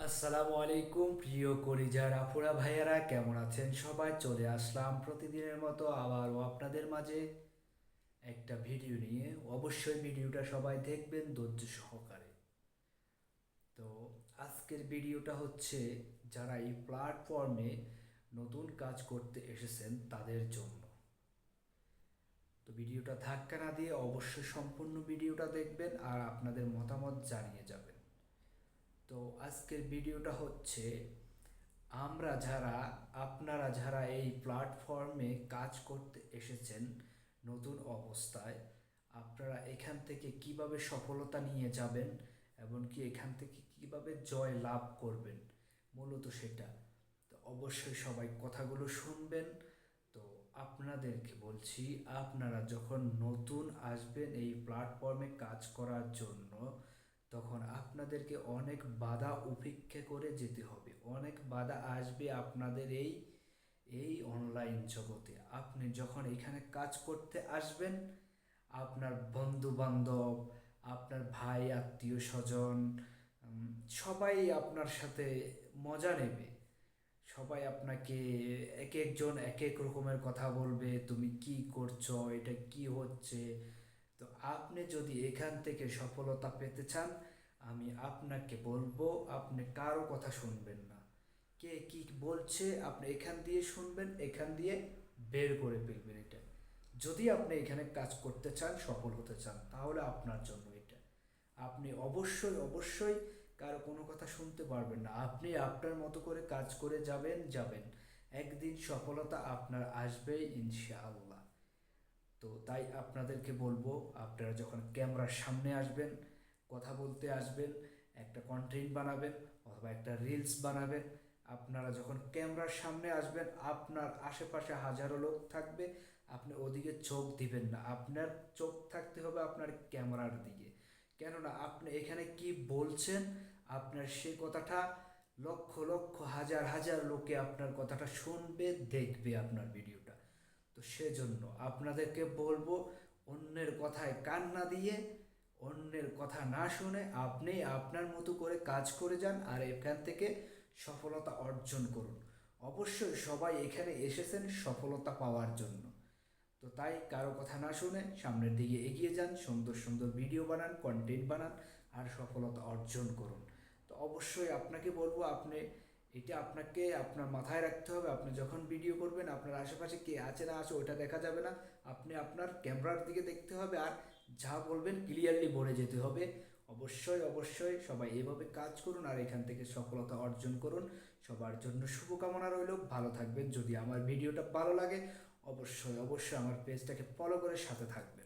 আসসালামু আলাইকুম প্রিয় কলিজার আপুরা ভাইয়ারা, কেমন আছেন সবাই? চলে আসলাম প্রতিদিনের মতো আবারও আপনাদের মাঝে একটা ভিডিও নিয়ে। অবশ্যই ভিডিওটা সবাই দেখবেন ধৈর্য সহকারে। তো আজকের ভিডিওটা হচ্ছে যারা এই প্ল্যাটফর্মে নতুন কাজ করতে এসেছেন তাদের জন্য। তো ভিডিওটা ধাক্কা না দিয়ে অবশ্যই সম্পূর্ণ ভিডিওটা দেখবেন আর আপনাদের মতামত জানিয়ে যাবেন। তো আজকের ভিডিওটা হচ্ছে আপনারা যারা এই প্ল্যাটফর্মে কাজ করতে এসেছেন নতুন অবস্থায়, আপনারা এখান থেকে কিভাবে সফলতা নিয়ে যাবেন এবং কি এখান থেকে কিভাবে জয় লাভ করবেন, মূলত সেটা। তো অবশ্যই সবাই কথাগুলো শুনবেন। তো আপনাদেরকে বলছি, আপনারা যখন নতুন আসবেন এই প্ল্যাটফর্মে কাজ করার জন্য, তখন আপনাদেরকে অনেক বাধা উপেক্ষা করে যেতে হবে। অনেক বাধা আসবে আপনাদের এই এই অনলাইন জগতে। আপনি যখন এখানে কাজ করতে আসবেন, আপনার বন্ধু বান্ধব, আপনার ভাই আত্মীয় স্বজন, সবাই আপনার সাথে মজা নেবে। সবাই আপনাকে এক একজন এক এক রকমের কথা বলবে, তুমি কি করছো, এটা কি হচ্ছে। তো আপনি যদি এখান থেকে সফলতা পেতে চান, আমি আপনাকে বলবো আপনি কারো কথা শুনবেন না। কে কি বলছে আপনি এখান দিয়ে শুনবেন, এখান দিয়ে বের করে ফেলবেন এটা। যদি আপনি এখানে কাজ করতে চান, সফল হতে চান, তাহলে আপনার জন্য এটা। আপনি অবশ্যই অবশ্যই কারো কোনো কথা শুনতে পারবেন না। আপনি আপনার মতো করে কাজ করে যাবেন যাবেন, একদিন সফলতা আপনার আসবেই ইনশাআল্লাহ। তো তাই আপনাদেরকে বলবো, আপনারা যখন ক্যামেরার সামনে আসবেন, কথা বলতে আসবেন, একটা কন্টেন্ট বানাবেন অথবা একটা রিলস বানাবেন, আপনারা যখন ক্যামেরার সামনে আসবেন, আপনার আশেপাশে হাজারো লোক থাকবে, আপনি ওদিকে চোখ দিবেন না। আপনার চোখ থাকতে হবে আপনার ক্যামেরার দিকে। কেননা আপনি এখানে কি বলছেন, আপনার সেই কথাটা লক্ষ লক্ষ হাজার হাজার লোকে আপনার কথাটা শুনবে, দেখবে আপনার ভিডিওটা। তো সেজন্য আপনাদেরকে বলবো, অন্যের কথায় কান না দিয়ে, অন্যের কথা না শুনে আপনি আপনার মতো করে কাজ করে যান আর এখান থেকে সফলতা অর্জন করুন। অবশ্যই সবাই এখানে এসেছেন সফলতা পাওয়ার জন্য। তো তাই কারো কথা না শুনে সামনের দিকে এগিয়ে যান, সুন্দর সুন্দর ভিডিও বানান, কন্টেন্ট বানান আর সফলতা অর্জন করুন। তো অবশ্যই আপনাকে বলবো, আপনি এটা আপনাকে আপনার মাথায় রাখতে হবে। আপনি যখন ভিডিও করবেন, আপনার আশেপাশে কে আছে না আছে ওটা দেখা যাবে না। আপনি আপনার ক্যামেরার দিকে দেখতে হবে আর যা বলবেন ক্লিয়ারলি বলে যেতে হবে। অবশ্যই অবশ্যই সবাই এভাবে কাজ করুন আর এখান থেকে সফলতা অর্জন করুন। সবার জন্য শুভকামনা রইল। ভালো থাকবেন। যদি আমার ভিডিওটা ভালো লাগে, অবশ্যই অবশ্যই আমার পেজটাকে ফলো করে সাথে থাকবেন।